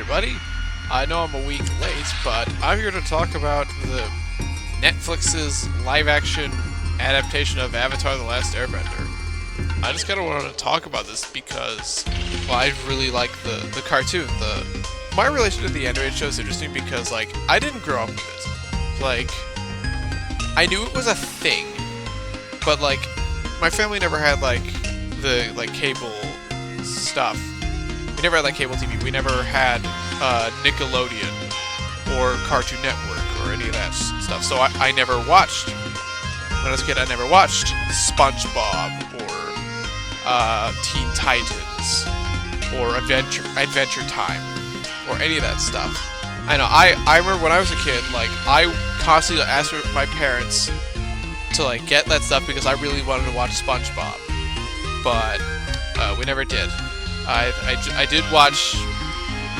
everybody. I know I'm a week late, but I'm here to talk about the Netflix's live-action adaptation of Avatar: The Last Airbender. I just kind of wanted to talk about this because, well, I really like the cartoon. My relation to the animated show is interesting because, like, I didn't grow up with it. Like, I knew it was a thing, but, like, my family never had, like, the, like, cable stuff. We never had, like, cable TV. We never had Nickelodeon or Cartoon Network or any of that stuff. So I never watched, when I was a kid, I never watched SpongeBob or Teen Titans or Adventure Time or any of that stuff. I know, I remember when I was a kid, like, I constantly asked my parents to, like, get that stuff because I really wanted to watch SpongeBob. But we never did. I did watch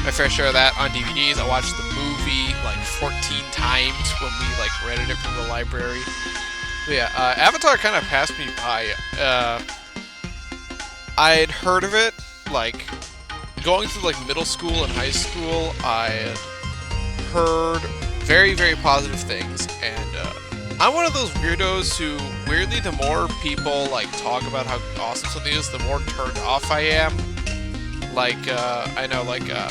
my fair share of that on DVDs. I watched the movie like 14 times when we like rented it from the library. But yeah, Avatar kind of passed me by. I had heard of it like going through like middle school and high school. I had heard very, very positive things, and I'm one of those weirdos who, weirdly, the more people like talk about how awesome something is, the more turned off I am. Like, I know, like, the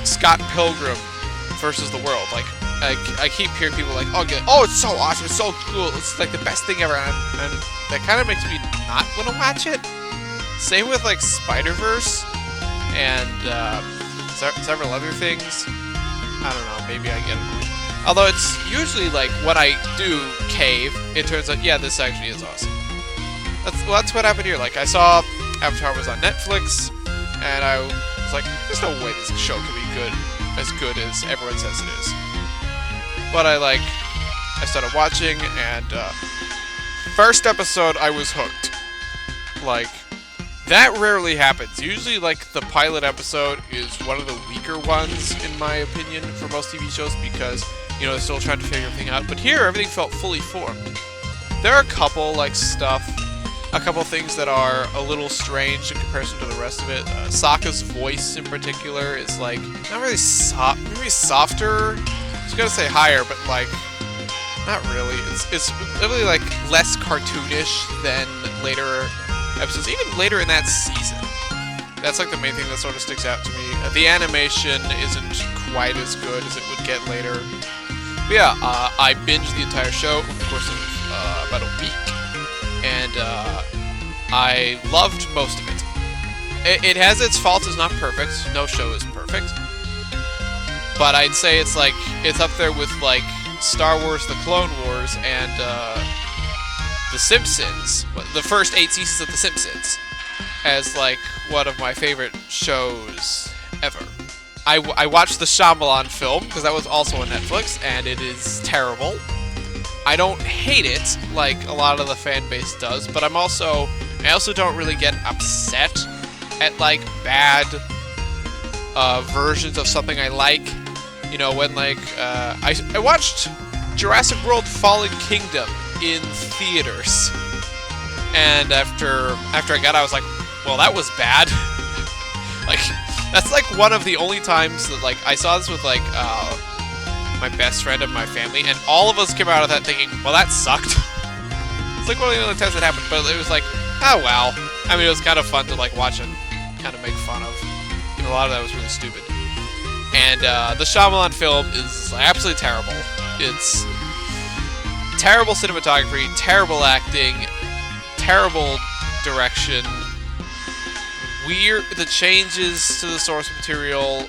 Scott Pilgrim versus the World. Like, I keep hearing people like, oh, it's so awesome, it's so cool, it's like the best thing ever, and that kind of makes me not want to watch it. Same with, like, Spider-Verse and several other things. I don't know, maybe I get it. Although it's usually, like, when I do cave, it turns out, yeah, this actually is awesome. That's what happened here. Like, I saw Avatar was on Netflix, and I was like, there's no way this show can be good as everyone says it is. But I started watching, and first episode, I was hooked. Like, that rarely happens. Usually, like, the pilot episode is one of the weaker ones, in my opinion, for most TV shows, because, you know, they're still trying to figure everything out. But here, everything felt fully formed. There are a couple, like, a couple things that are a little strange in comparison to the rest of it. Sokka's voice, in particular, is, like, not really soft, maybe softer. I was gonna say higher, but, like, not really. It's really, like, less cartoonish than later episodes, even later in that season. That's, like, the main thing that sort of sticks out to me. The animation isn't quite as good as it would get later. But yeah, I binged the entire show over the course of about a week, and I loved most of it. It has its faults, it's not perfect. No show is perfect. But I'd say it's up there with, like, Star Wars: The Clone Wars and The Simpsons, the first 8 seasons of The Simpsons, as, like, one of my favorite shows ever. I watched the Shyamalan film, because that was also on Netflix, and it is terrible. I don't hate it, like a lot of the fan base does, but I also don't really get upset at, like, bad versions of something I like. You know, when, like, I watched Jurassic World Fallen Kingdom in theaters, and after I got out, I was like, well, that was bad. Like, that's, like, one of the only times that, like, I saw this with, like, my best friend and my family, and all of us came out of that thinking, well, that sucked. It's, like, one of the only times it happened, but it was like, oh, well. I mean, it was kind of fun to, like, watch and kind of make fun of. You know, a lot of that was really stupid. And, the Shyamalan film is absolutely terrible. It's terrible cinematography, terrible acting, terrible direction. The changes to the source material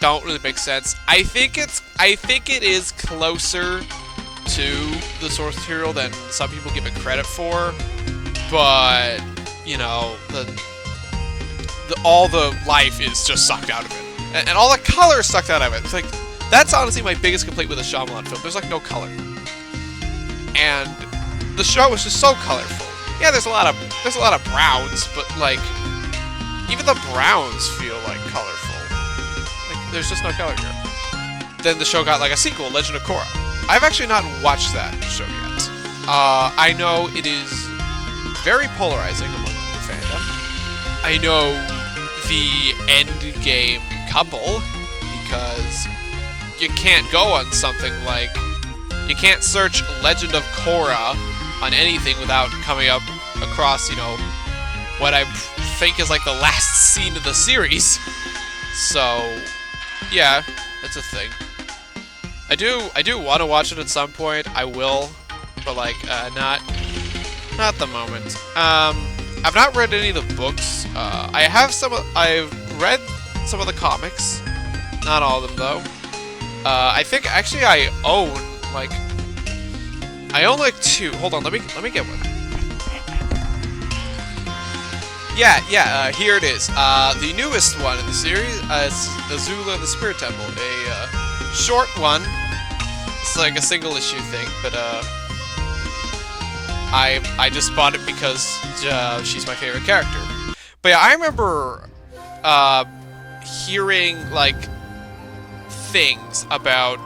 don't really make sense. I think it is closer to the source material than some people give it credit for, but, you know, all the life is just sucked out of it, and all the color is sucked out of it. It's like, that's honestly my biggest complaint with a Shyamalan film. There's, like, no color, and the show is just so colorful. Yeah, there's a lot of browns, but, like, even the browns feel, like, colorful. Like, there's just no color here. Then the show got, like, a sequel, Legend of Korra. I've actually not watched that show yet. I know it is very polarizing among the fandom. I know the end game couple, because you can't go on something like, you can't search Legend of Korra on anything without coming up across, you know, what I think is like the last scene of the series. So, yeah, that's a thing. I do want to watch it at some point. I will, but like, not the moment. I've not read any of the books. I've read some of the comics. Not all of them though. I think actually I own like 2. Hold on, let me get one. Yeah, here it is. The newest one in the series is Azula and the Spirit Temple. A short one. It's like a single issue thing, but I just bought it because she's my favorite character. But yeah, I remember hearing like things about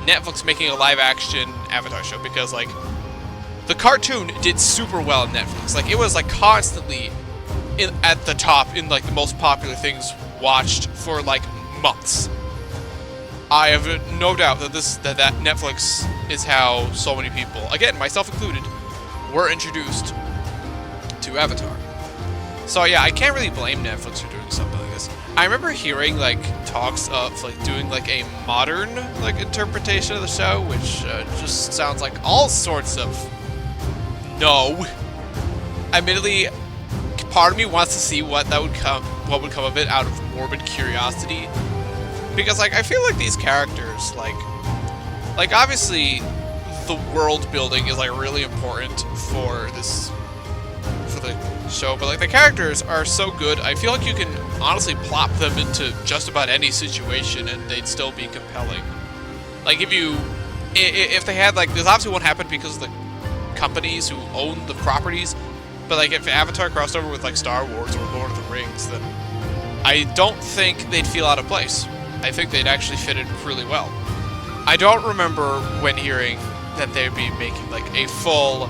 Netflix making a live-action Avatar show, because like the cartoon did super well on Netflix. Like it was like constantly at the top in like the most popular things watched for like months. I have no doubt that that Netflix is how so many people, again myself included, were introduced to Avatar. So yeah, I can't really blame Netflix for doing something like this. I remember hearing like talks of like doing like a modern like interpretation of the show, which just sounds like all sorts of no. Admittedly, part of me wants to see what would come of it out of morbid curiosity, because like I feel like these characters like obviously the world building is like really important for the show, but like the characters are so good, I feel like you can honestly plop them into just about any situation and they'd still be compelling. Like if they had like, this obviously won't happen because of the companies who own the properties, but like if Avatar crossed over with like Star Wars or Lord of the Rings, then I don't think they'd feel out of place. I think they'd actually fit in really well. I don't remember when hearing that they'd be making like a full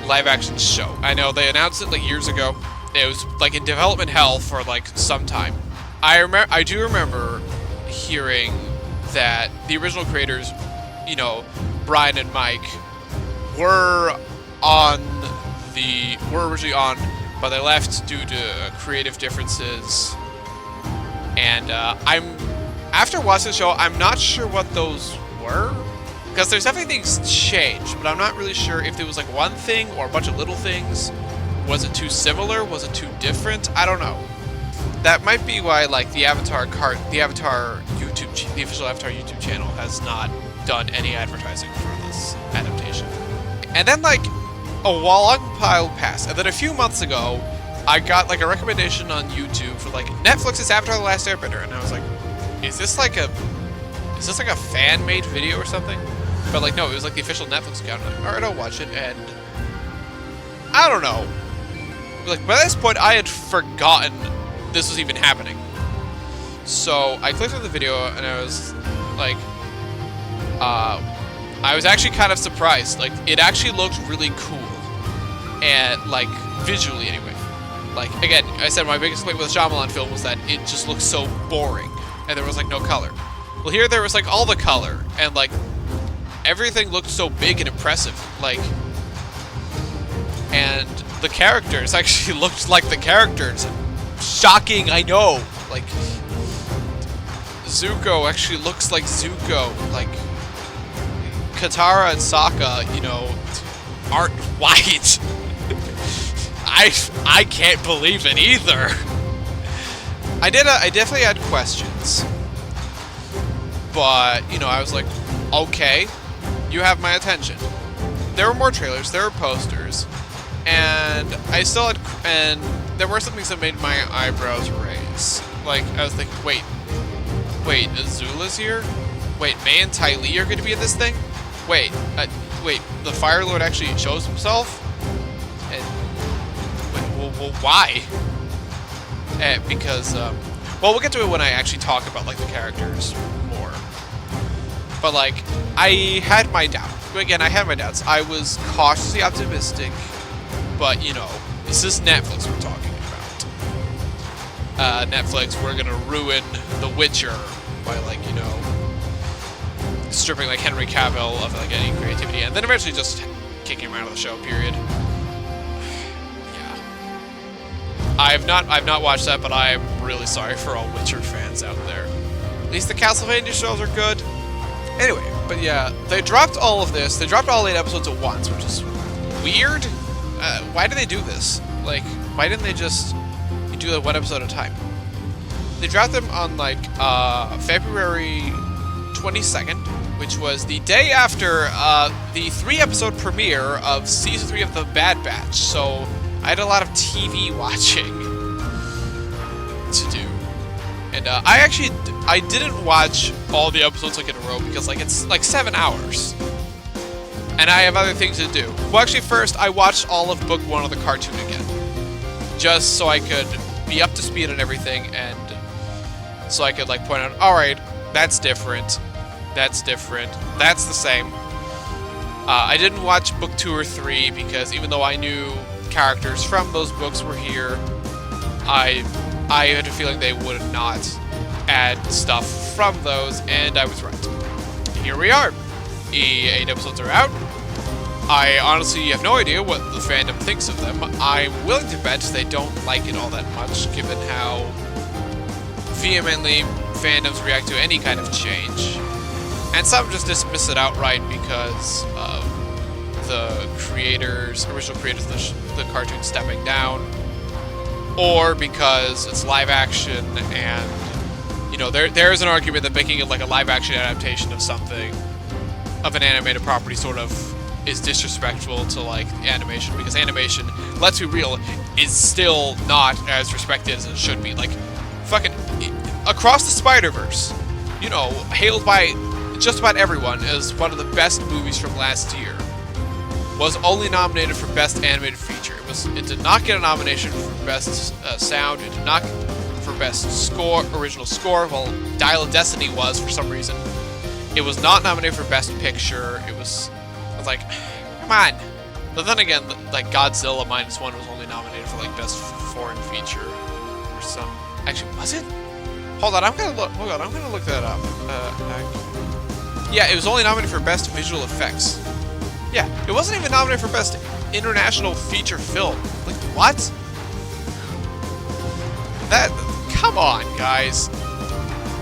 live-action show. I know they announced it like years ago. It was like in development hell for like some time. I do remember hearing that the original creators, you know, Brian and Mike, were originally on, but they left due to creative differences. And after watching the show, I'm not sure what those were, because there's definitely things changed, but I'm not really sure if it was like one thing or a bunch of little things. Was it too similar? Was it too different? I don't know. That might be why like the official Avatar YouTube channel has not done any advertising for this adaptation. And then like a long while passed, and then a few months ago, I got like a recommendation on YouTube for like Netflix's Avatar: The Last Airbender, and I was like, is this like a fan-made video or something? But like no, it was like the official Netflix account. I'm like, all right, I'll watch it, and I don't know. Like by this point, I had forgotten this was even happening. So I clicked on the video, and I was like, I was actually kind of surprised. Like it actually looked really cool, and like visually anyway. Like again, I said my biggest complaint with the Shyamalan film was that it just looked so boring, and there was like no color. Well, here there was like all the color, and like everything looked so big and impressive. Like, and the characters actually looked like the characters. Shocking, I know. Like Zuko actually looks like Zuko. Like Katara and Sokka, you know, aren't white. I can't believe it either. I definitely had questions, but you know, I was like, okay, you have my attention. There were more trailers, there were posters, and and there were some things that made my eyebrows raise. Like I was thinking, wait, Azula's here? Wait, May and Ty Lee are going to be in this thing? Wait, the Fire Lord actually shows himself? And well, why? Because, well, we'll get to it when I actually talk about, like, the characters more. But, like, I had my doubts. Again, I had my doubts. I was cautiously optimistic, but, you know, this is Netflix we're talking about. Netflix were gonna ruin The Witcher by, like, you know, stripping, like, Henry Cavill of, like, any creativity, and then eventually just kicking him out of the show, period. Yeah. I've not watched that, but I'm really sorry for all Witcher fans out there. At least the Castlevania shows are good. Anyway, but yeah, they dropped all of this. They dropped all 8 episodes at once, which is weird. Why do they do this? Like, why didn't they just do that 1 episode at a time? They dropped them on, like, February 22nd, which was the day after the 3-episode premiere of Season 3 of The Bad Batch. So I had a lot of TV watching to do. And I didn't watch all the episodes, like, in a row because, like, it's like 7 hours. And I have other things to do. Well, actually, first, I watched all of Book 1 of the cartoon again. Just so I could be up to speed on everything, and so I could, like, point out, alright, that's different, that's different, that's the same. I didn't watch Book 2 or 3, because even though I knew characters from those books were here, I had a feeling they would not add stuff from those, and I was right. Here we are. The 8 episodes are out. I honestly have no idea what the fandom thinks of them. I'm willing to bet they don't like it all that much, given how vehemently fandoms react to any kind of change. And some just dismiss it outright because of the original creators of the cartoon stepping down, or because it's live action and, you know, there's an argument that making it like a live action adaptation of something, of an animated property, sort of is disrespectful to, like, animation, because animation, let's be real, is still not as respected as it should be. Like, fucking Across the Spider-Verse, you know, hailed by just about everyone as one of the best movies from last year, was only nominated for Best Animated Feature. It did not get a nomination for Best Sound. It did not for Best Score, Original Score. Well, Dial of Destiny was, for some reason. It was not nominated for Best Picture. I was like, come on. But then again, like, Godzilla -1 was only nominated for, like, Best Foreign Feature or some. Actually, was it? Hold on, I'm gonna look that up. Yeah, it was only nominated for Best Visual Effects. Yeah, it wasn't even nominated for Best International Feature Film. Like, what? Come on, guys.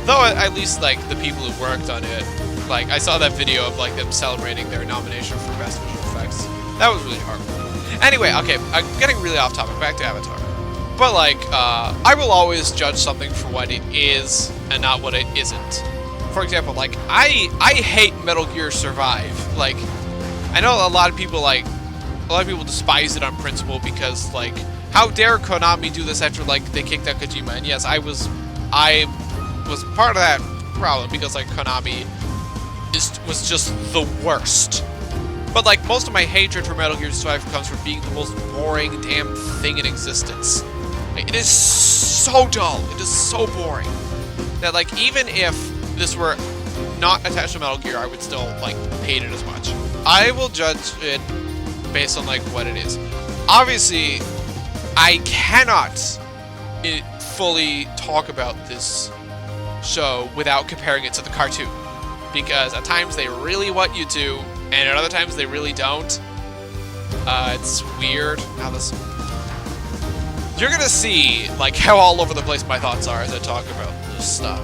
Though at least, like, the people who worked on it, like, I saw that video of, like, them celebrating their nomination for Best Visual Effects. That was really hard. Anyway, okay, I'm getting really off topic. Back to Avatar. But, like, I will always judge something for what it is and not what it isn't. For example, like, I hate Metal Gear Survive. Like, I know a lot of people despise it on principle because, like, how dare Konami do this after, like, they kicked out Kojima? And yes, I was part of that problem because, like, Konami was just the worst. But, like, most of my hatred for Metal Gear Survive comes from being the most boring damn thing in existence. Like, it is so dull. It is so boring that, like, even if this were not attached to Metal Gear, I would still, like, hate it as much. I will judge it based on, like, what it is. Obviously, I cannot fully talk about this show without comparing it to the cartoon, because at times they really want you to, and at other times they really don't. It's weird how this. You're gonna see, like, how all over the place my thoughts are as I talk about this stuff.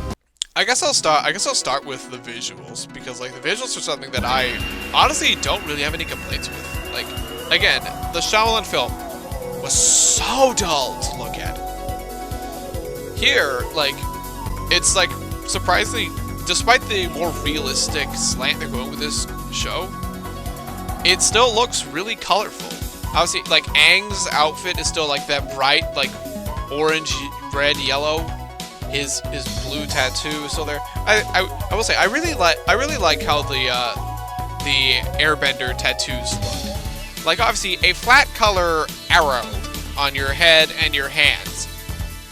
I guess I'll start with the visuals, because, like, the visuals are something that I honestly don't really have any complaints with. Like, again, the Shyamalan film was so dull to look at. Here, like, it's, like, surprisingly, despite the more realistic slant they're going with this show, it still looks really colorful. Obviously, like, Aang's outfit is still, like, that bright, like, orange, red, yellow. His blue tattoo is still there. I will say I really like how the Airbender tattoos look. Like, obviously, a flat color arrow on your head and your hands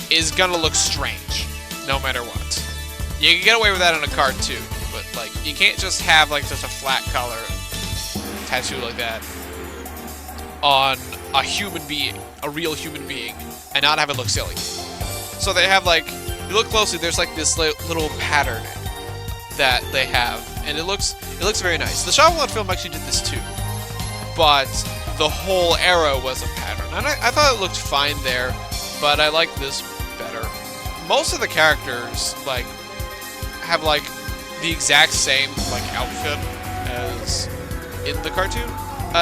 is gonna look strange, no matter what. You can get away with that in a cartoon, but, like, you can't just have, like, just a flat color tattoo like that on a human being, a real human being, and not have it look silly. So they have like, if you look closely, there's like this little pattern that they have, and it looks very nice. The Shyamalan film actually did this too, but the whole era was a pattern, and I thought it looked fine there, but I like this better. Most of the characters like have like the exact same like outfit as in the cartoon.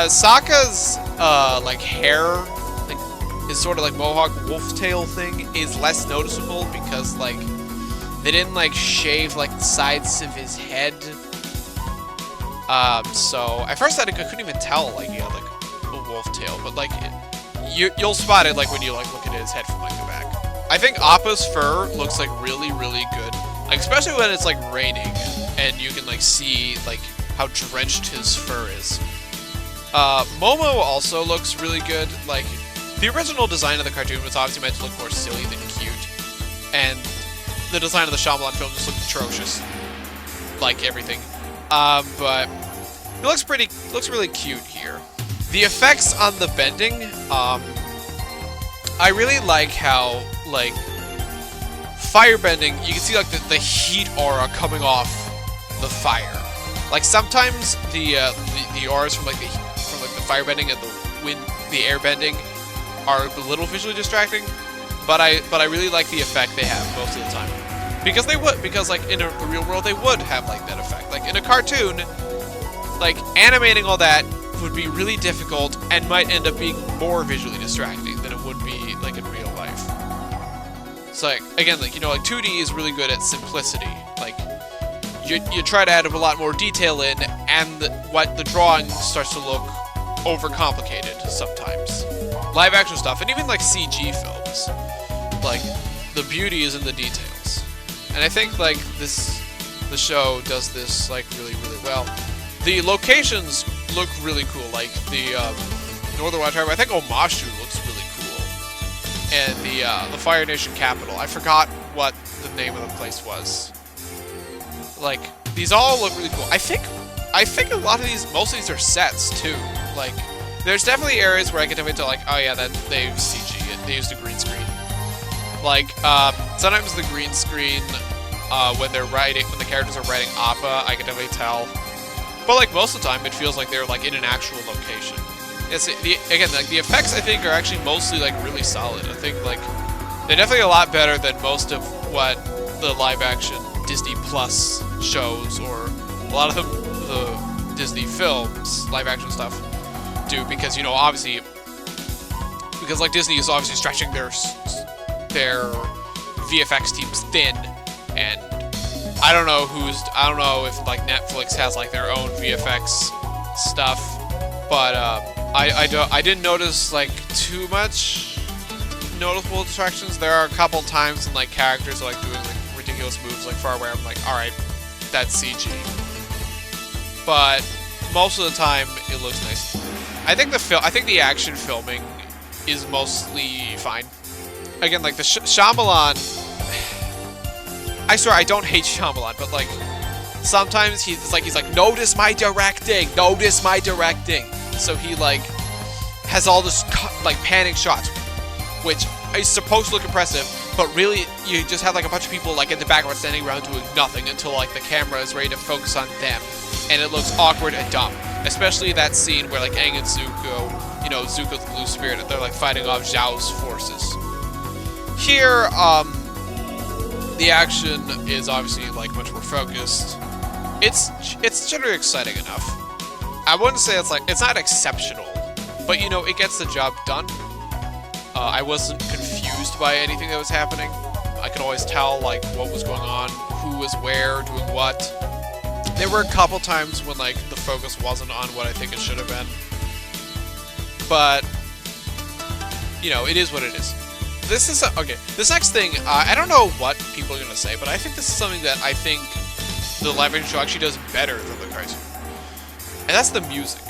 Sokka's like hair like is sort of like mohawk wolf tail thing is less noticeable because like they didn't like shave like the sides of his head. So at first I couldn't even tell like he had like a wolf tail, but like you'll spot it like when you like look at his head from like the back. I think Appa's fur looks like really good, like especially when it's like raining and you can like see like how drenched his fur is. Momo also looks really good. Like the original design of the cartoon was obviously meant to look more silly than cute, and the design of the Shyamalan film just looked atrocious, like everything. But it looks really cute here. The effects on the bending, I really like how like firebending, you can see like the heat aura coming off the fire. Like sometimes the auras from like the firebending and the airbending are a little visually distracting, but I really like the effect they have most of the time. Because like in the real world they would have like that effect. Like in a cartoon, like animating all that would be really difficult and might end up being more visually distracting than it would be like in real life. So like again, like you know, like 2D is really good at simplicity. Like you try to add a lot more detail in, and the drawing starts to look overcomplicated sometimes. Live action stuff, and even like CG films, like the beauty is in the details. And I think like the show does this like really well. The locations look really cool, like the Northern Watch Harbor. I think Omashu looks really cool, and the Fire Nation capital. I forgot what the name of the place was. Like these all look really cool. I think a lot of these, most of these are sets too. Like there's definitely areas where I can definitely tell like, oh yeah, that they used CG it. They used a green screen. Like sometimes the green screen when the characters are writing Appa, I can definitely tell. But like most of the time, it feels like they're like in an actual location. Again, like the effects I think are actually mostly like really solid. I think like they're definitely a lot better than most of what the live action Disney Plus shows or a lot of the Disney films, live action stuff do, because you know obviously because like Disney is obviously stretching their VFX teams thin, and I don't know if like Netflix has like their own VFX stuff, but I didn't notice like too much noticeable distractions. There are a couple times when like characters are like doing like ridiculous moves like far away. I'm like, all right, that's CG. But most of the time it looks nice. I think the action filming is mostly fine. Again, like the Shyamalan, I swear I don't hate Shyamalan, but like sometimes he's like notice my directing. So he like has all this like panning shots, which is supposed to look impressive, but really you just have like a bunch of people like in the background standing around doing nothing until like the camera is ready to focus on them, and it looks awkward and dumb. Especially that scene where like Aang and Zuko, you know, Zuko's the Blue Spirit, and they're like fighting off Zhao's forces. Here, the action is obviously like much more focused. It's generally exciting enough. I wouldn't say it's not exceptional, but you know, it gets the job done. I wasn't confused by anything that was happening. I could always tell like what was going on, who was where, doing what. There were a couple times when like the focus wasn't on what I think it should have been, but you know, it is what it is. This is okay. This next thing, I don't know what people are gonna say, but I think this is something that I think the live action show actually does better than the cartoon, and that's the music.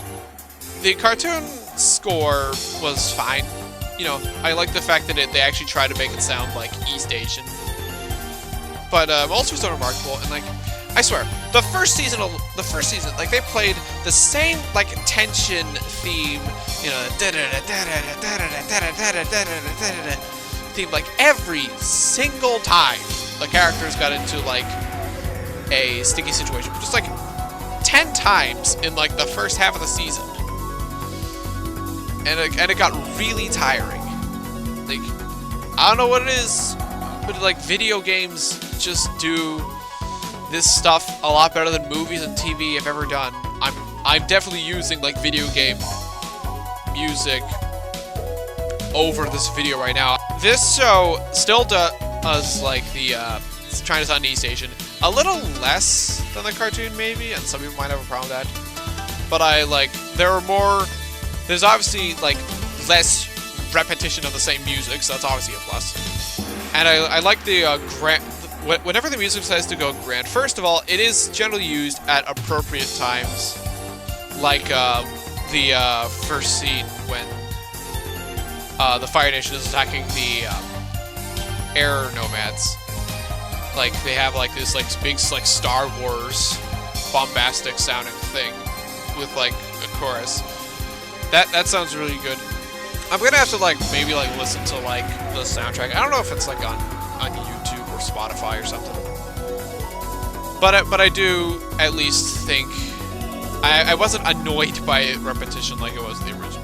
The cartoon score was fine. You know, I like the fact that they actually try to make it sound like East Asian, but also so remarkable. And like, I swear, the first season, like they played the same like tension theme, you know, theme, like, every single time the characters got into, like, a sticky situation. Just, like, 10 times in, like, the first half of the season. And it got really tiring. Like, I don't know what it is, but, like, video games just do this stuff a lot better than movies and TV have ever done. I'm definitely using, like, video game music over this video right now. This show still does, like, the China's on E Station a little less than the cartoon, maybe, and some people might have a problem with that. But there's obviously, like, less repetition of the same music, so that's obviously a plus. And I like the whenever the music decides to go grand, first of all, it is generally used at appropriate times, like the first scene when the Fire Nation is attacking the air nomads. Like, they have, like, this, like, big, like, Star Wars bombastic sounding thing with, like, a chorus. That sounds really good. I'm gonna have to, like, maybe, like, listen to, like, the soundtrack. I don't know if it's, like, on YouTube or Spotify or something. But I do at least think I wasn't annoyed by repetition like it was in the original.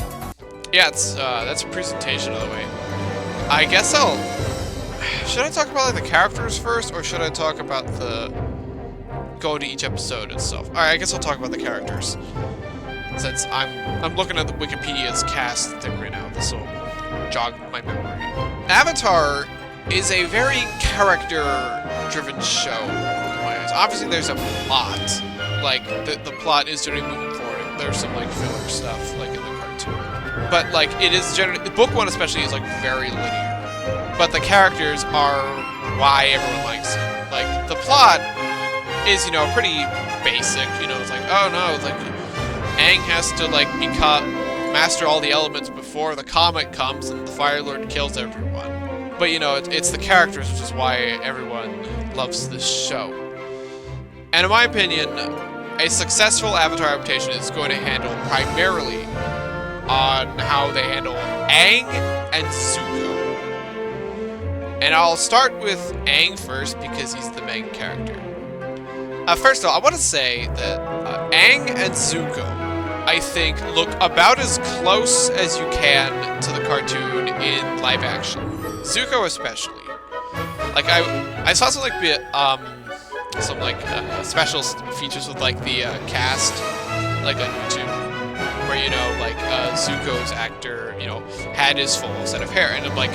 Yeah, that's a presentation of the way. I guess should I talk about, like, the characters first, or should I talk about go to each episode itself? All right, I guess I'll talk about the characters, since I'm looking at the Wikipedia's cast thing right now. This will jog my memory. Avatar is a very character-driven show in my eyes. Obviously, there's a plot. Like, the plot is generally moving forward. There's some, like, filler stuff, like, in the cartoon. But, like, it is generally... Book 1 especially is, like, very linear. But the characters are why everyone likes it. Like, the plot is, you know, pretty basic. You know, it's like, oh no, it's like, Aang has to, like, master all the elements before the comet comes and the Fire Lord kills everyone. But, you know, it's the characters, which is why everyone loves this show. And in my opinion, a successful Avatar adaptation is going to handle primarily on how they handle Aang and Zuko. And I'll start with Aang first because he's the main character. First of all, I want to say that Aang and Zuko, I think, look about as close as you can to the cartoon in live action. Zuko especially. Like, I saw some, like, special features with, like, the cast, like, on YouTube, where, you know, like, Zuko's actor, you know, had his full set of hair, and I'm like,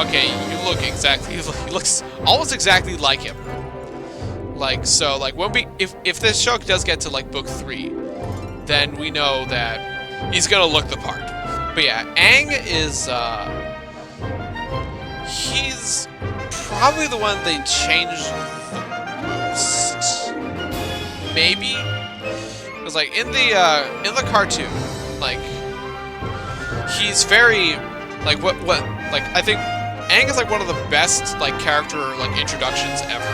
okay, you look exactly, he looks almost exactly like him. Like, so, like, if this show does get to, like, book 3, then we know that he's gonna look the part. But yeah, Aang is, he's probably the one they changed the most. Maybe? Because, like, in the cartoon, like, he's very, like, like, I think Aang is, like, one of the best, like, character, like, introductions ever.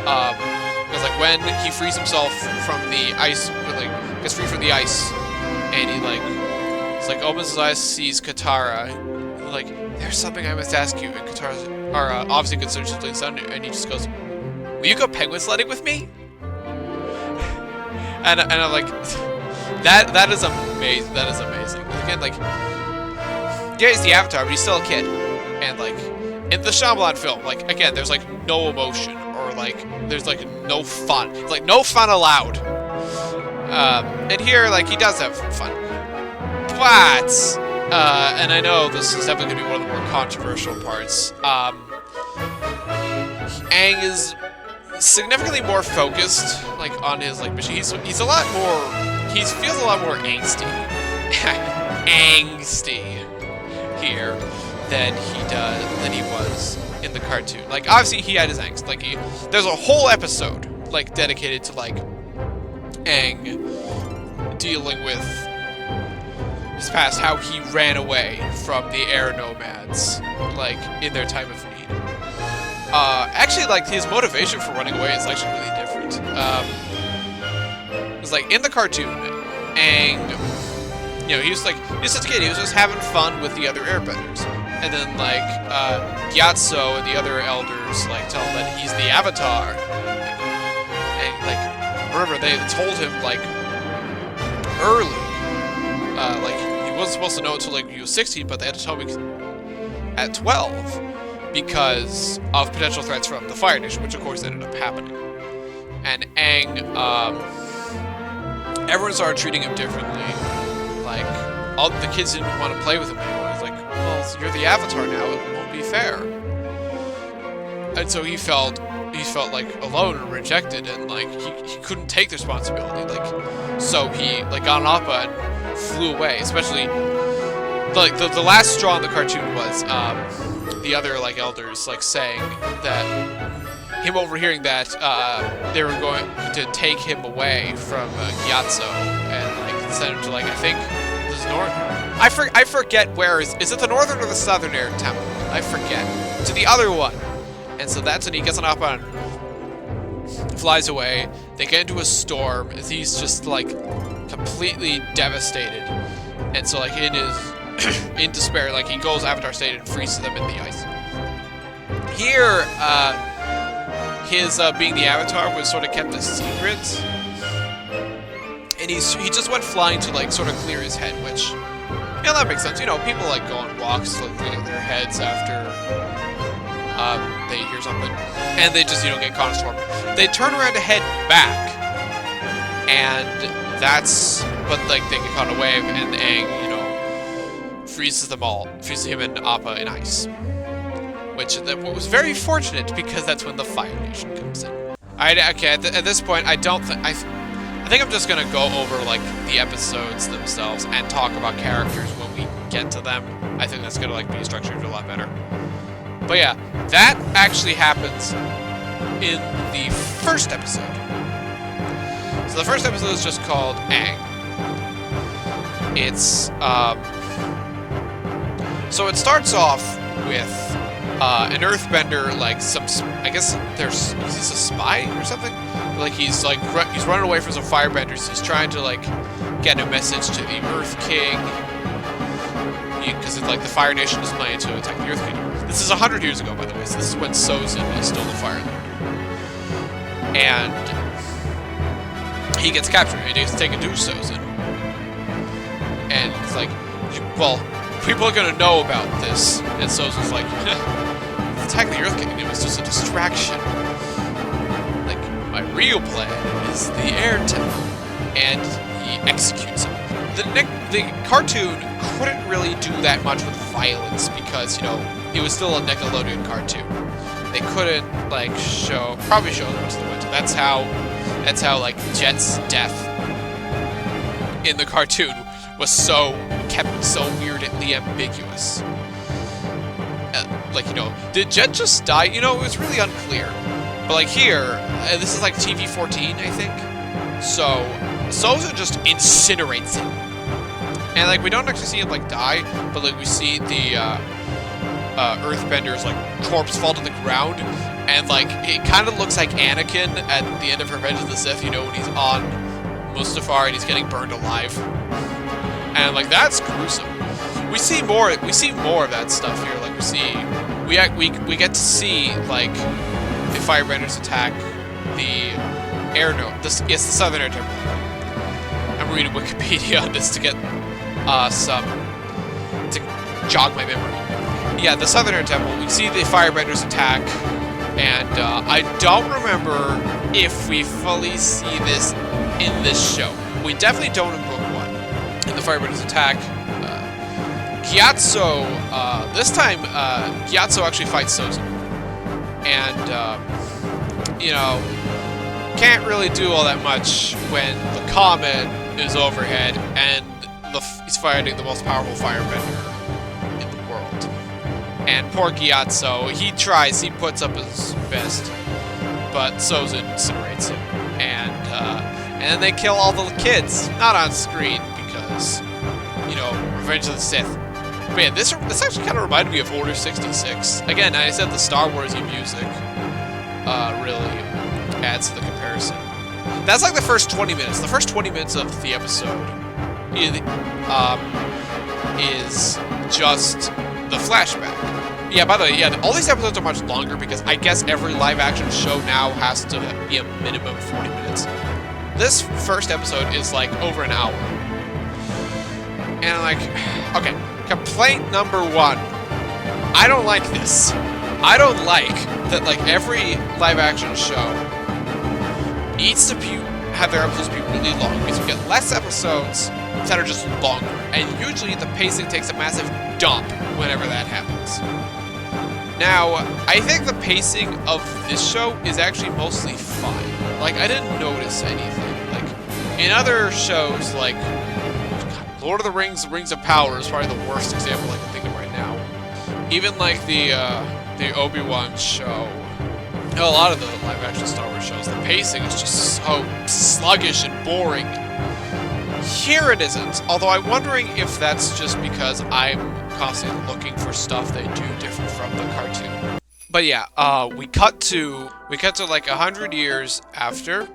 Because, like, when he frees himself from the ice, like, gets free from the ice, and he, like, it's like, opens his eyes, sees Katara, and, like, there's something I must ask you, and Katara's, obviously considers his son, and he just goes, will you go penguin sledding with me? And I'm like, that is amazing, that is amazing. Again, like, yeah, he's the Avatar, but he's still a kid, and, like, in the Shyamalan film, like, again, there's, like, no emotion, or, like, there's, like, no fun. It's, like, no fun allowed. And here, like, he does have fun. But, and I know this is definitely going to be one of the more controversial parts, Aang is significantly more focused, like, on his, like, mission. He's a lot more, he feels a lot more angsty. Angsty here than he was in the cartoon. Like, obviously he had his angst. Like, there's a whole episode, like, dedicated to, like, Aang dealing with his past, how he ran away from the air nomads, like, in their time of need. Actually, like, his motivation for running away is actually really different. It's like, in the cartoon, Aang you know, he was such a kid. He was just having fun with the other airbenders. And then, like, Gyatso and the other elders, like, tell him that he's the Avatar. And, like, remember, they told him, like, early, like, he wasn't supposed to know until, like, he was 16, but they had to tell him at 12 because of potential threats from the Fire Nation, which, of course, ended up happening. And Aang, everyone started treating him differently. Like, all the kids didn't want to play with him anymore. Well, you're the Avatar now, it won't be fair. And so he felt like alone and rejected, and like he couldn't take the responsibility. Like, so he like got on Appa and flew away. Especially like the last straw in the cartoon was the other like elders like saying that him overhearing that they were going to take him away from Gyatso and like send him to like I think this is north. I forget where is it the northern or the southern air temple? I forget. To the other one. And so that's when he gets on up and flies away. They get into a storm. He's just like completely devastated. And so like in his in despair, like he goes Avatar state and freezes them in the ice. Here, his being the Avatar was sort of kept a secret. And he just went flying to like sort of clear his head, which yeah, that makes sense. You know, people like go on walks, like clean their heads after they hear something, and they just, you know, get caught in a storm. They turn around to head back, and but like they get caught in a wave, and Aang, you know, freezes them all, freezes him and Appa in ice, which was very fortunate because that's when the Fire Nation comes in. Okay, at this point, I think I'm just gonna go over like the episodes themselves and talk about characters when we get to them. I think that's gonna like be structured a lot better. But yeah, that actually happens in the first episode. So the first episode is just called Aang. It's so it starts off with an earthbender, like I guess he's a spy or something. Like he's running away from some firebenders. He's trying to like get a message to the Earth King because it's like the Fire Nation is planning to attack the Earth Kingdom. This is 100 years ago, by the way. So this is when Sozin is still the Fire Lord, and he gets captured. He gets taken to Sozin, and it's like, well, people are gonna know about this. And Sozin's like, attacking the Earth Kingdom was just a distraction. My real plan is the air temple, and he executes him. The cartoon couldn't really do that much with violence because, you know, it was still a Nickelodeon cartoon. They couldn't like probably show the rest of the winter. That's how like Jet's death in the cartoon was kept so weirdly ambiguous. Like, you know, did Jet just die? You know, it was really unclear. But like here, this is like TV 14, I think. So Sozin just incinerates him, and like we don't actually see him like die, but like we see the Earthbender's like corpse fall to the ground, and like it kind of looks like Anakin at the end of Revenge of the Sith. You know, when he's on Mustafar and he's getting burned alive, and like that's gruesome. We see more of that stuff here. Like we get to see like the Firebenders attack the the Southern Air Temple. I'm reading Wikipedia on this to get to jog my memory. Yeah, the Southern Air Temple. We see the Firebenders attack, and I don't remember if we fully see this in this show. We definitely don't in Book 1. In the Firebenders attack, Gyatso. This time, Gyatso actually fights Sozin. And, you know, can't really do all that much when the comet is overhead and he's fighting the most powerful firebender in the world. And poor Gyatso, he tries, he puts up his best, but Sozin incinerates him. And then they kill all the kids, not on screen because, you know, Revenge of the Sith. But yeah, this actually kind of reminded me of Order 66. Again, I said the Star Wars music really adds to the comparison. That's like the first 20 minutes. The first 20 minutes of the episode is just the flashback. Yeah, by the way, yeah, all these episodes are much longer because I guess every live-action show now has to be a minimum of 40 minutes. This first episode is like over an hour. And I'm like, okay, complaint number one. I don't like this. I don't like that like every live-action show needs to have their episodes be really long because you get less episodes that are just longer. And usually the pacing takes a massive dump whenever that happens. Now, I think the pacing of this show is actually mostly fine. Like, I didn't notice anything. Like, in other shows, like Lord of the Rings, Rings of Power is probably the worst example I can think of right now. Even like the Obi-Wan show, a lot of the live-action Star Wars shows, the pacing is just so sluggish and boring. Here it isn't, although I'm wondering if that's just because I'm constantly looking for stuff they do different from the cartoon. But yeah, we cut to like 100 years after.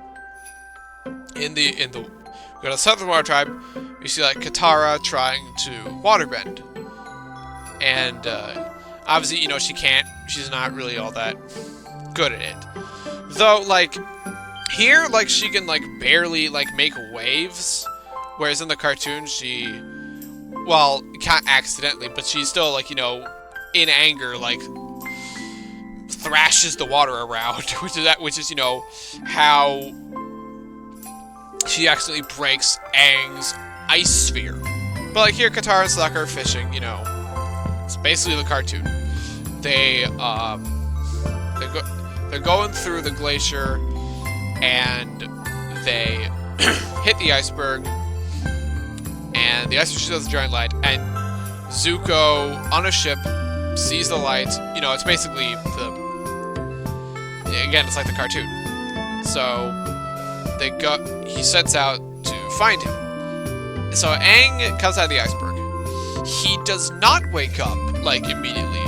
We go to the Southern Water Tribe. We see like Katara trying to waterbend, and obviously, you know, she can't. She's not really all that good at it. Though, like here, like she can like barely like make waves. Whereas in the cartoon, she, well, can't accidentally, but she's still, like, you know, in anger, like, thrashes the water around, which is, you know, how she accidentally breaks Aang's ice sphere. But, like, here, Katara and Sokka are fishing, you know, it's basically the cartoon. They're going through the glacier, and they hit the iceberg, and the iceberg shoots out the giant light, and Zuko, on a ship, sees the light. You know, it's basically again, it's like the cartoon. So, he sets out to find him. So, Aang comes out of the iceberg. He does not wake up, like, immediately.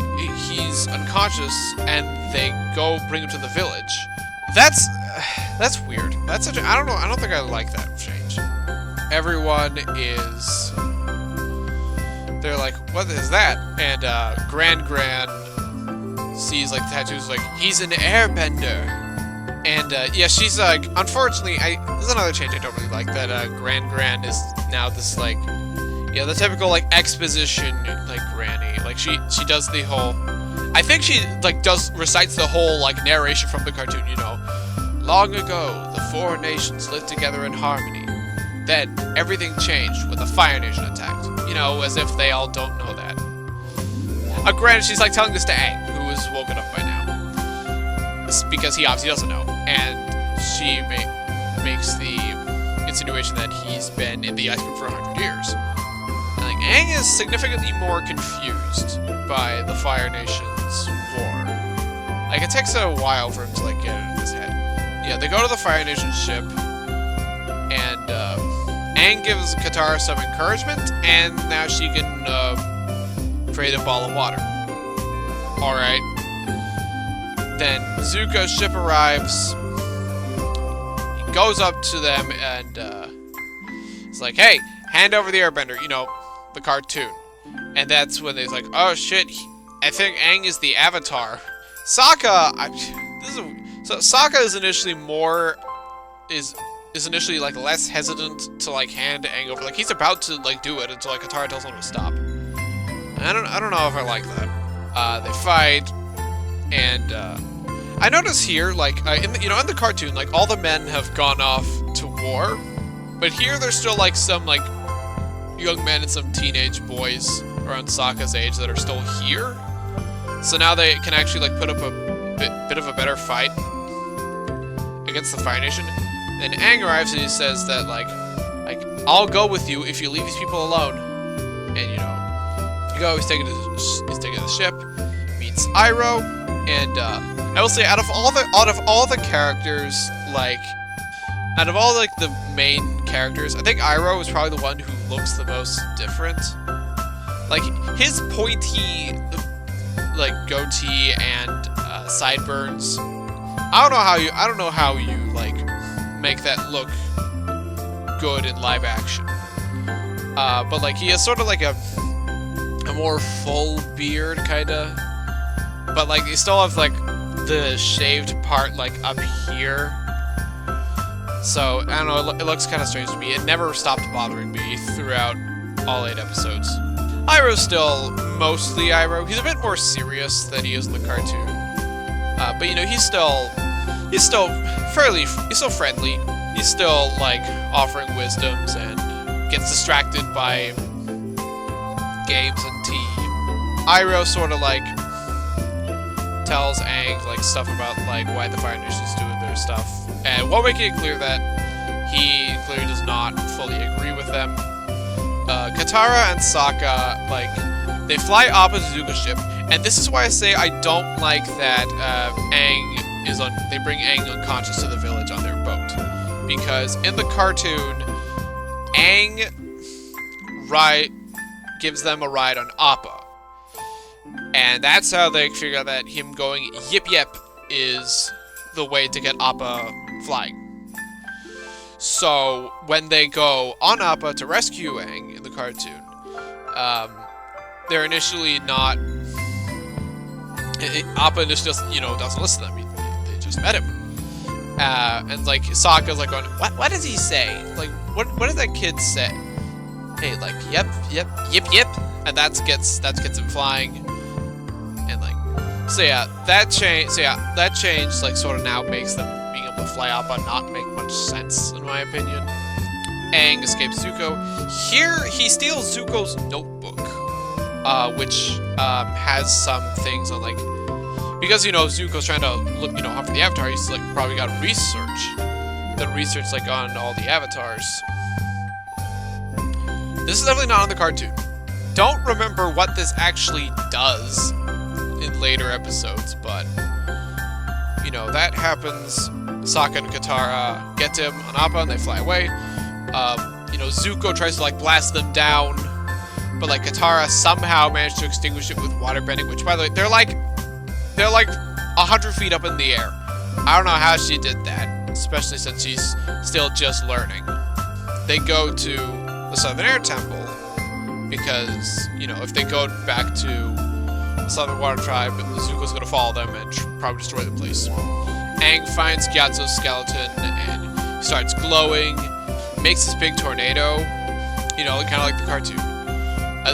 He's unconscious, and they go bring him to the village. That's weird. I don't know, I don't think I like that change. Everyone is, they're like, what is that? And Gran sees like the tattoos, like, he's an airbender. And yeah, she's like, unfortunately, there's another change I don't really like, that Gran is now this like, yeah, the typical like exposition like granny. Like she does the whole, I think she like recites the whole like narration from the cartoon, you know. Long ago, the four nations lived together in harmony. Then, everything changed when the Fire Nation attacked. You know, as if they all don't know that. Granted, she's like telling this to Aang, who is woken up by now. It's because he obviously doesn't know. And she makes the insinuation that he's been in the iceberg for 100 years. And, like, Aang is significantly more confused by the Fire Nation's war. Like, it takes a while for him to, like, get it in his head. Yeah, they go to the Fire Nation ship, and Aang gives Katara some encouragement, and now she can create a ball of water. Alright. Then Zuko's ship arrives. He goes up to them, and it's like, hey, hand over the airbender, you know, the cartoon. And that's when they're like, oh shit, I think Aang is the Avatar. Sokka, so Sokka is initially initially like less hesitant to like hand Aang over. Like he's about to like do it until like Katara tells him to stop. I don't know if I like that. They fight, and I notice here like in the cartoon, like all the men have gone off to war, but here there's still like some like young men and some teenage boys around Sokka's age that are still here. So now they can actually like put up a bit of a better fight against the Fire Nation. Then Aang arrives and he says that like I'll go with you if you leave these people alone. And you know, he's taking the ship, meets Iroh, and I will say out of all the characters, like out of all like the main characters, I think Iroh is probably the one who looks the most different. Like his pointy like goatee and sideburns. I don't know how you like make that look good in live action. But like he has sort of like a more full beard, kinda. But like you still have like the shaved part like up here. So I don't know. It looks kind of strange to me. It never stopped bothering me throughout all 8 episodes. Iroh's still mostly Iroh. He's a bit more serious than he is in the cartoon. But you know, he's still friendly. He's still like offering wisdoms and gets distracted by games and tea. Iroh sort of like tells Aang like stuff about like why the Fire Nation's doing their stuff, and while making it clear that he clearly does not fully agree with them. Katara and Sokka, like, they fly opposite Zuko's ship, and this is why I say I don't like that they bring Aang unconscious to the village on their boat. Because in the cartoon, Aang gives them a ride on Appa. And that's how they figure out that him going yip yip is the way to get Appa flying. So, when they go on Appa to rescue Aang in the cartoon, they're initially not... Appa just, you know, doesn't listen to them. They just met him. And, like, Sokka's like going, what does he say? Like, what does that kid say? Hey, like, yep, yip, and that gets him flying. And, like, that change, like, sort of now makes them being able to fly Appa not make much sense, in my opinion. Aang escapes Zuko. Here, he steals Zuko's notebook, which has some things on, like, because, you know, Zuko's trying to look, you know, hunt for the Avatar, he's, like, probably got research, like, on all the Avatars. This is definitely not on the cartoon. Don't remember what this actually does in later episodes, but, you know, that happens. Sokka and Katara get him on Appa and they fly away. You know, Zuko tries to, like, blast them down, but, like, Katara somehow managed to extinguish it with waterbending, which, by the way, they're like 100 feet up in the air. I don't know how she did that, especially since she's still just learning. They go to the Southern Air Temple because, you know, if they go back to the Southern Water Tribe, Zuko's gonna follow them and probably destroy the place. Aang finds Gyatso's skeleton and he starts glowing, makes this big tornado, you know, kind of like the cartoon.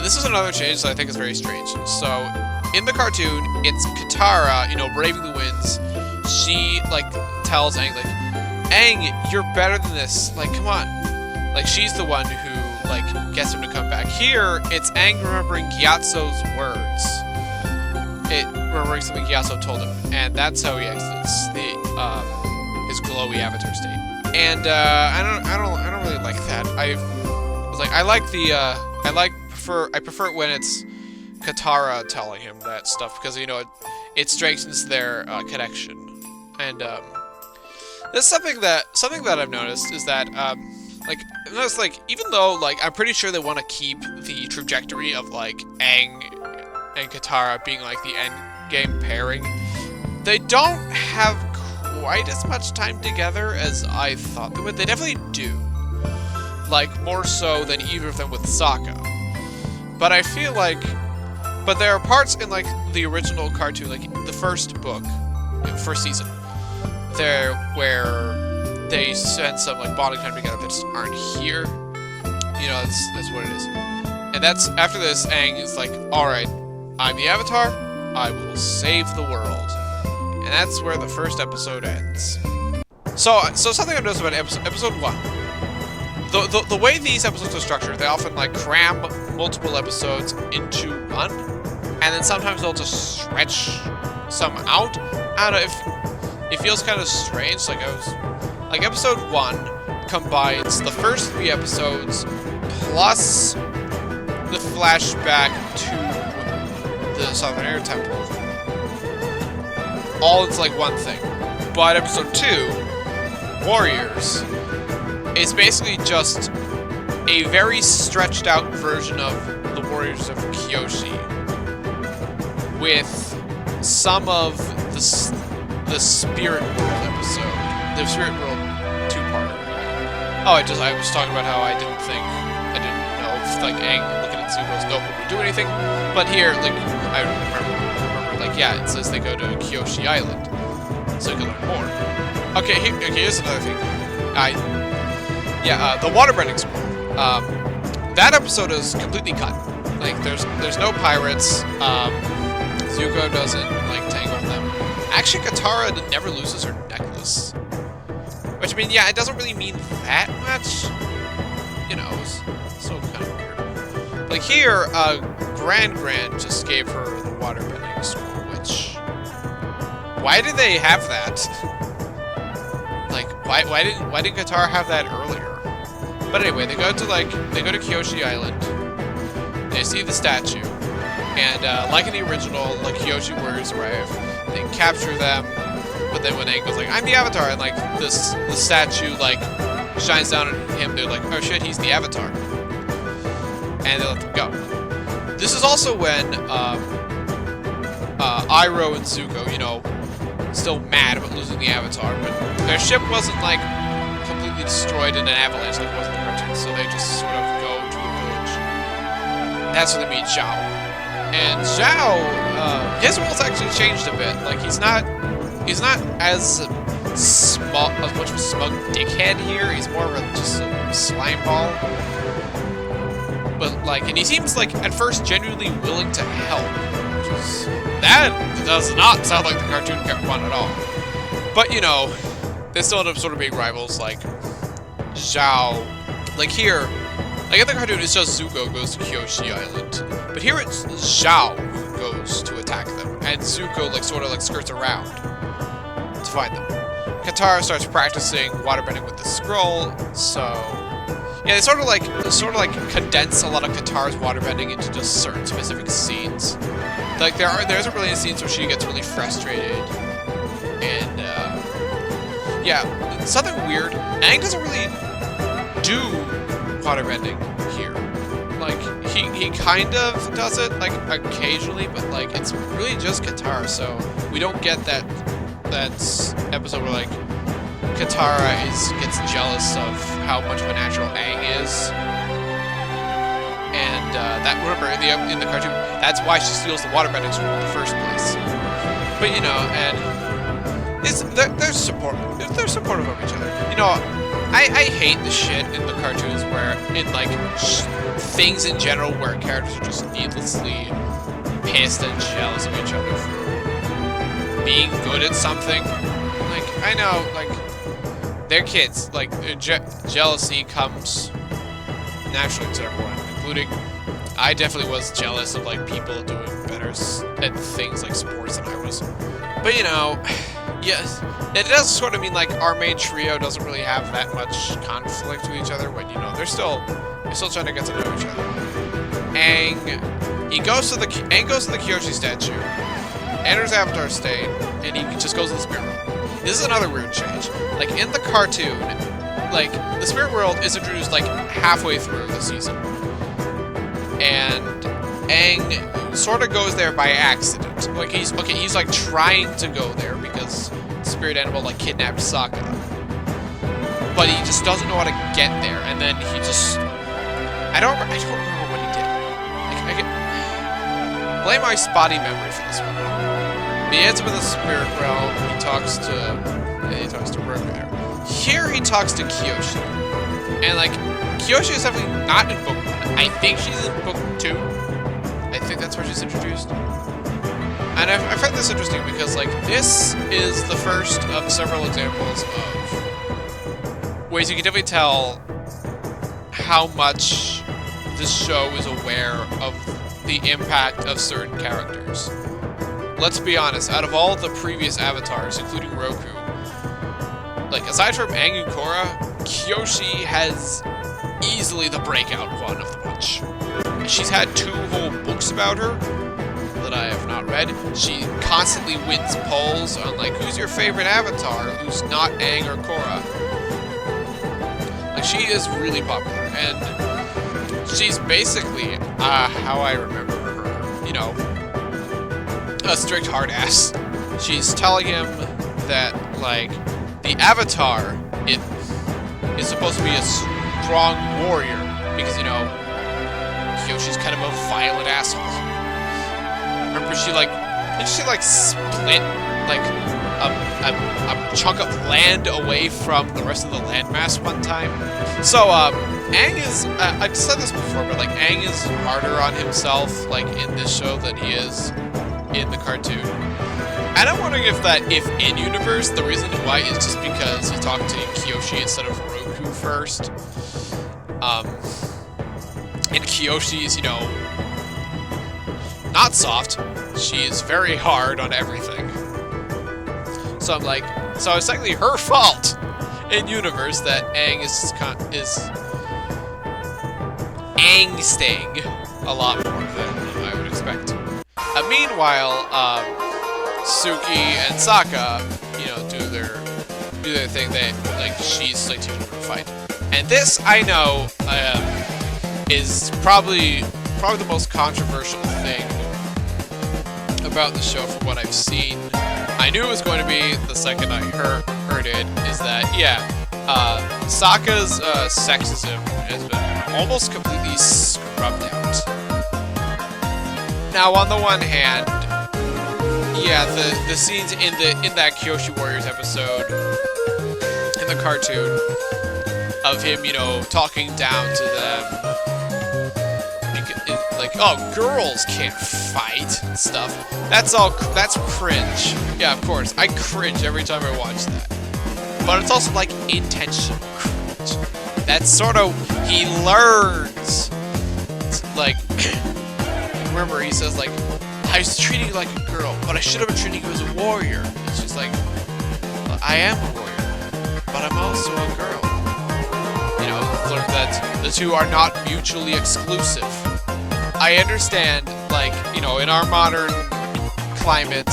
This is another change that I think is very strange. So, in the cartoon, it's Katara, you know, braving the winds. She, like, tells Aang, like, Aang, you're better than this. Like, come on. Like, she's the one who, like, gets him to come back. Here, it's Aang remembering Gyatso's words. Remembering something Gyatso told him. And that's how he exits his glowy avatar state. And, I don't really like that. I prefer it when it's Katara telling him that stuff, because, you know, it strengthens their connection. And there's something that I've noticed is that even though, like, I'm pretty sure they want to keep the trajectory of, like, Aang and Katara being, like, the end game pairing, they don't have quite as much time together as I thought they would. They definitely do, like, more so than either of them with Sokka. But I feel like, but there are parts in, like, the original cartoon, like, the first book, first season, there where they spend some, like, bonding time together that just aren't here. You know, that's what it is. And that's, after this, Aang is like, alright, I'm the Avatar, I will save the world. And that's where the first episode ends. So something I've noticed about episode 1. The way these episodes are structured, they often, like, cram multiple episodes into one, and then sometimes they'll just stretch some out. I don't know, it feels kind of strange. Like episode 1 combines the first 3 episodes plus the flashback to the Southern Air Temple, all into, like, one thing. But episode 2, Warriors, is basically just a very stretched out version of the Warriors of Kyoshi, with some of the Spirit World episode, the Spirit World 2-parter. Oh, I was talking about how I didn't know if just like Aang looking at Zuko's notebook would do anything. But here, like, I remember, like, yeah, it says they go to Kyoshi Island, so you can learn more. Okay, here's another thing. The waterbending scroll. That episode is completely cut. Like, there's no pirates. Zuko doesn't like tangle them. Actually, Katara never loses her necklace. Which, I mean, yeah, it doesn't really mean that much. You know, it's so kind of weird. Like here, Grand just gave her the waterbending scroll, which... Why did they have that? Like, why didn't Katara have that earlier? But anyway, they go to Kyoshi Island. They see the statue, and like in the original, like Kyoshi warriors arrive. They capture them, but then when Aang goes like, "I'm the Avatar," and like the statue like shines down on him, they're like, "Oh shit, he's the Avatar," and they let them go. This is also when Iroh and Zuko, you know, still mad about losing the Avatar, but their ship wasn't like completely destroyed in an avalanche like it was in the cartoon, so they just sort of go to a village. That's when they meet Zhao. And Zhao, his world's actually changed a bit. Like he's not as much of a smug dickhead here. He's more of just a slime ball. But like, and he seems like at first genuinely willing to help. That does not sound like the cartoon one at all. But you know, they still end up sort of being rivals. Like Zhao, like here, like in the cartoon, it's just Zuko goes to Kyoshi Island, but here it's Zhao who goes to attack them, and Zuko like sort of like skirts around to find them. Katara starts practicing waterbending with the scroll, so yeah, they sort of like condense a lot of Katara's waterbending into just certain specific scenes. Like there isn't really any scenes where she gets really frustrated, and yeah, something weird. Aang doesn't really do waterbending here. Like he kind of does it like occasionally, but like it's really just Katara. So we don't get that episode where like Katara gets jealous of how much of a natural Aang is. And that, remember, in the cartoon, that's why she steals the waterbending scroll in the first place. But you know, and they're supportive of each other. You know, I hate the shit in the cartoons where in like things in general where characters are just needlessly pissed and jealous of each other for being good at something. Like I know, like they're kids. Like jealousy comes naturally to everyone. Including, I definitely was jealous of like people doing better at things like sports than I was. But you know, yes, it does sort of mean like our main trio doesn't really have that much conflict with each other when you know they're still trying to get to know each other. Aang goes to the Kyoshi statue, enters Avatar state, and he just goes to the spirit world. This is another weird change. Like in the cartoon, like the spirit world is introduced like halfway through the season. And Aang sort of goes there by accident. Like he's like trying to go there because spirit animal like kidnapped Sokka. But he just doesn't know how to get there, and then he just I don't remember what he did. Like, blame my spotty memory for this one. But he ends up in the spirit realm. He talks to Roku there. Here he talks to Kyoshi, and like Kyoshi is definitely not in book 1. I think she's in book 2. I think that's where she's introduced. And I find this interesting because, like, this is the first of several examples of ways you can definitely tell how much this show is aware of the impact of certain characters. Let's be honest, out of all the previous avatars, including Roku, like, aside from Aang and Korra, Kyoshi has easily the breakout one of the bunch. She's had 2 whole books about her that I have not read. She constantly wins polls on like who's your favorite avatar, who's not Aang or Korra. Like she is really popular, and she's basically how I remember her, you know, a strict hard ass. She's telling him that like the avatar is supposed to be a strong warrior because, you know, Kyoshi's kind of a violent asshole. Remember didn't she like split like a chunk of land away from the rest of the landmass one time? So Aang is I've said this before, but like Aang is harder on himself like in this show than he is in the cartoon. And I'm wondering if in universe the reason why is just because he talked to Kyoshi instead of Roku first. And Kyoshi's, you know, not soft. She is very hard on everything. So I'm like, so it's technically her fault in universe that Aang is angsting a lot more than I would expect. Meanwhile, Suki and Sokka, you know, do their thing. They like she's like teaching them to fight, and this I know is probably the most controversial thing about the show from what I've seen. I knew it was going to be the second I heard it. Is that yeah, Sokka's sexism has been almost completely scrubbed out. Now, on the one hand, yeah, the scenes in that Kyoshi Warriors episode in the cartoon of him, you know, talking down to them, like, oh, girls can't fight and stuff. That's cringe. Yeah, of course, I cringe every time I watch that. But it's also like intentional cringe. That's sort of he learns. It's like. Remember, he says, like, I was treating you like a girl, but I should have been treating you as a warrior. It's just like, well, I am a warrior, but I'm also a girl. You know, learn that the two are not mutually exclusive. I understand, like, you know, in our modern climate,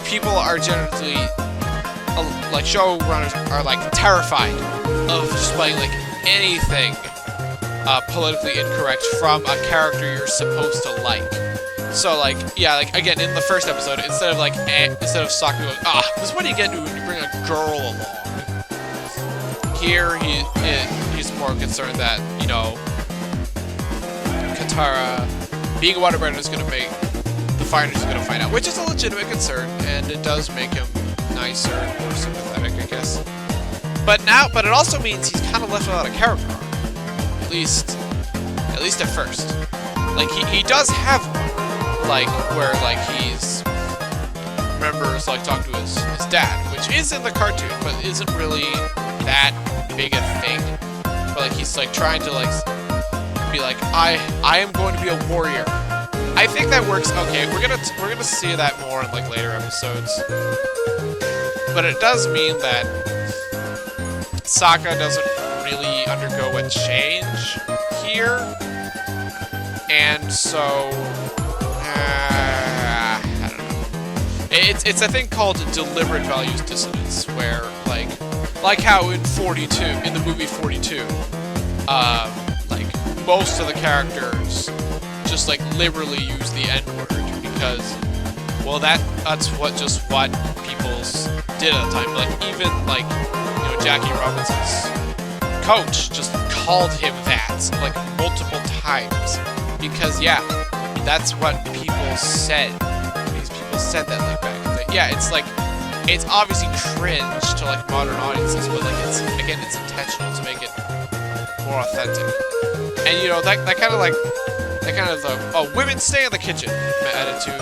people are generally, like, showrunners are, like, terrified of just playing, like, anything politically incorrect from a character you're supposed to like. So like, yeah, like again in the first episode, instead of Sokka going, this is what you get when you bring a girl along. Here he's more concerned that, you know, Katara being a waterbender is gonna make the Fire Nation gonna find out, which is a legitimate concern, and it does make him nicer and more sympathetic, I guess. But it also means he's kind of left without a character arc. At least at first. Like, he does have one. Like, where, like, he's... remembers, like, talking to his dad, which is in the cartoon, but isn't really that big a thing. But, like, he's, like, trying to, like, be like, I am going to be a warrior. I think that works okay. We're gonna see that more in, like, later episodes. But it does mean that Sokka doesn't really undergo a change here, and so I don't know. It's a thing called deliberate values dissonance, where like how in the movie 42, like most of the characters just like liberally use the N-word because, well, that's what people did at the time. Like even like, you know, Jackie Robinson's coach just called him that like multiple times because yeah, that's what people said. These people said that like back in the day. Yeah, it's like it's obviously cringe to like modern audiences, but like it's intentional to make it more authentic. And you know that kind of the women stay in the kitchen attitude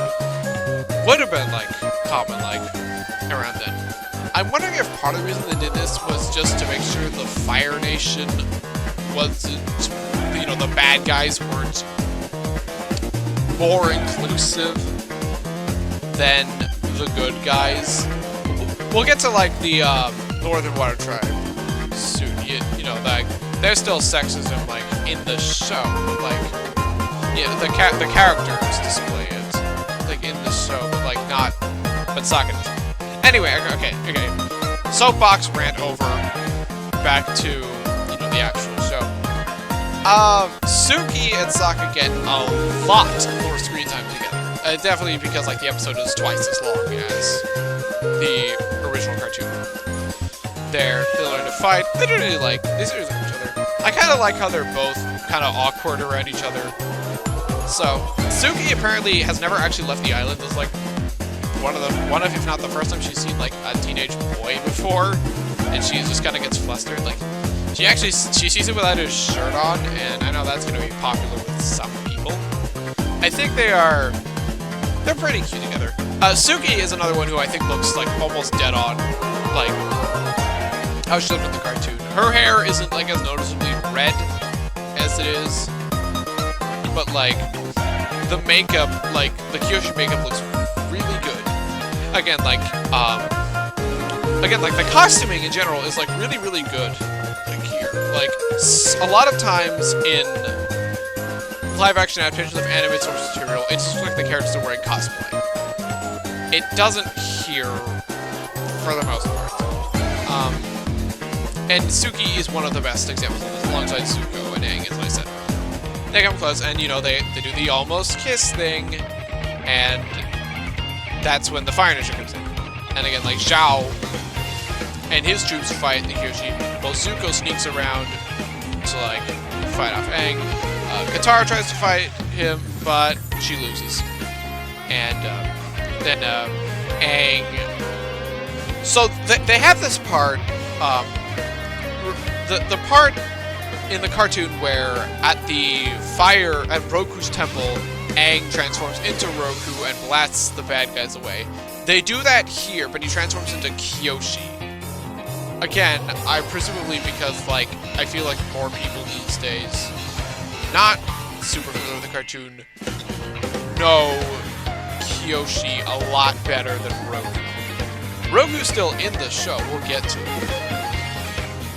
would have been like common like around then. I'm wondering if part of the reason they did this was just to make sure the Fire Nation wasn't, you know, the bad guys weren't more inclusive than the good guys. We'll get to like the Northern Water Tribe soon. You know, like there's still sexism like in the show, but like yeah, the characters display it like in the show, but like not. But Sokka doesn't. Anyway, okay. Soapbox rant over. Back to, you know, the actual show. Suki and Sokka get a lot more screen time together. Definitely because like the episode is twice as long as the original cartoon. They learn to fight. They seriously like each other. I kind of like how they're both kind of awkward around each other. So, Suki apparently has never actually left the island. This is like one of, if not the first time she's seen like a teenage boy before, and she just kind of gets flustered. Like, she sees him without his shirt on, and I know that's going to be popular with some people. I think they're pretty cute together. Suki is another one who I think looks like almost dead on, like how she looked in the cartoon. Her hair isn't like as noticeably red as it is, but like the makeup, like the Kyoshi makeup looks really good. Again, like the costuming in general is like really, really good. Like here, like a lot of times in live-action adaptations of anime source material, it's just like the characters are wearing cosplay. It doesn't here, for the most part. And Suki is one of the best examples of this, alongside Zuko and Aang, as I said. They come close, and you know, they do the almost kiss thing, and that's when the Fire Nation comes in. And again, like Zhao and his troops fight the Kyoshi, while Zuko sneaks around to like fight off Aang. Katara tries to fight him, but she loses. And then Aang. So they have this part, the part in the cartoon where at Roku's temple, Aang transforms into Roku and blasts the bad guys away. They do that here, but he transforms into Kyoshi. Again, presumably because like I feel like more people these days, not super familiar with the cartoon, know Kyoshi a lot better than Roku. Roku's still in the show, we'll get to it.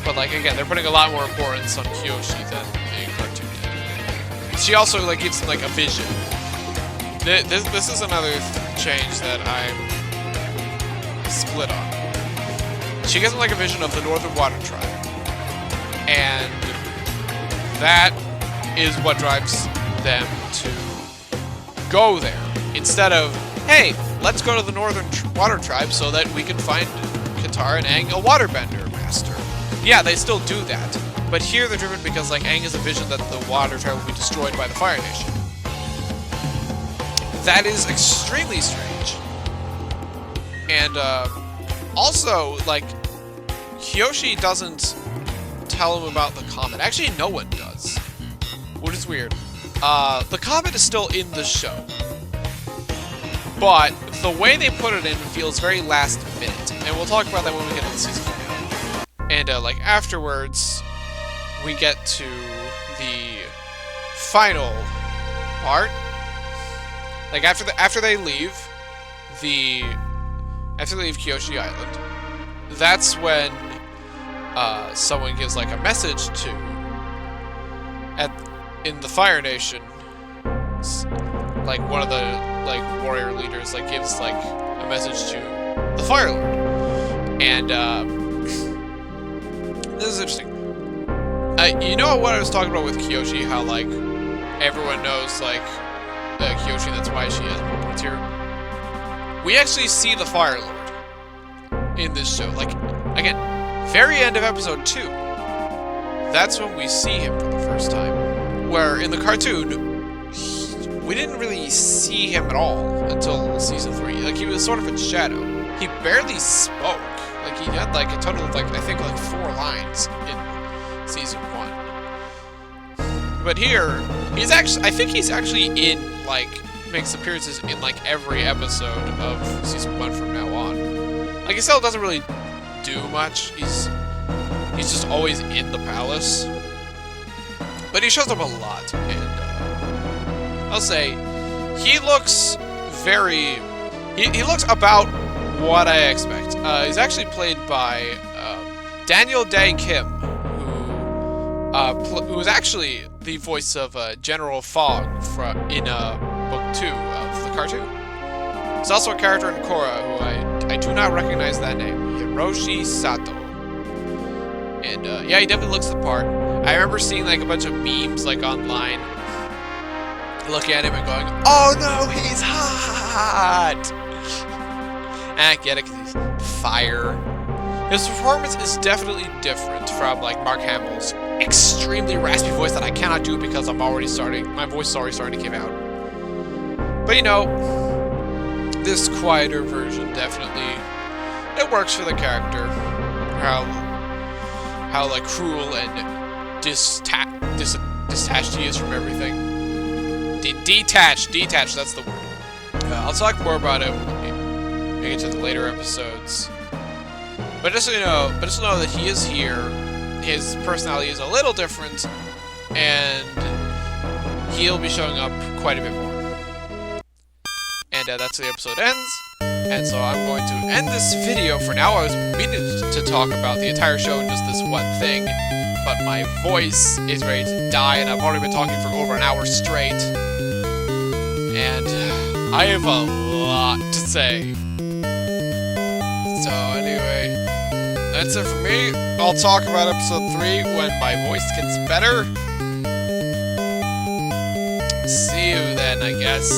But like again, they're putting a lot more importance on Kyoshi than a cartoon did. She also like gives them like a vision. This is another change that I'm split on. She gives them like a vision of the Northern Water Tribe. And that is what drives them to go there. Instead of, hey, let's go to the Northern Water Tribe so that we can find Katara and Aang a waterbender master. Yeah, they still do that. But here they're driven because like Aang has a vision that the Water Tribe will be destroyed by the Fire Nation. That is extremely strange. And also, like, Kyoshi doesn't tell him about the comet. Actually, no one does. Which is weird. The comet is still in the show. But the way they put it in feels very last minute. And we'll talk about that when we get into the season finale. And, like, afterwards, we get to the final part. Like, after they leave Kyoshi Island, that's when someone gives like a message to in the Fire Nation, like one of the like warrior leaders like gives like a message to the Fire Lord. And this is interesting. You know what I was talking about with Kyoshi, how like everyone knows like Kyoshi, that's why she has more points here. We actually see the Fire Lord in this show. Like, again, very end of episode 2. That's when we see him for the first time. Where in the cartoon, we didn't really see him at all until season 3. Like, he was sort of in shadow. He barely spoke. Like, he had like a total of like, I think like 4 lines in season 1. But here, I think he's actually in, like, makes appearances in, like, every episode of season 1 from now on. Like, he still doesn't really do much. He's just always in the palace. But he shows up a lot, and, I'll say, he looks very... He looks about what I expect. He's actually played by, Daniel Dae Kim, who was actually the voice of General Fogg in book 2 of the cartoon. He's also a character in Korra, who I do not recognize that name, Hiroshi Sato. And yeah, he definitely looks the part. I remember seeing like a bunch of memes like online, looking at him and going, "Oh no, he's hot!" And I get it, because he's fire. His performance is definitely different from like Mark Hamill's extremely raspy voice that I cannot do because my voice is already starting to give out. But you know, this quieter version definitely, it works for the character. How like cruel and detached he is from everything. Detached, that's the word. I'll talk more about it when we get to the later episodes. But just so you know, that he is here. His personality is a little different, and he'll be showing up quite a bit more. And that's how the episode ends. And so I'm going to end this video for now. I was meaning to talk about the entire show in just this one thing, but my voice is ready to die, and I've already been talking for over an hour straight. And I have a lot to say. So anyway, that's it for me. I'll talk about episode 3 when my voice gets better. See you then, I guess.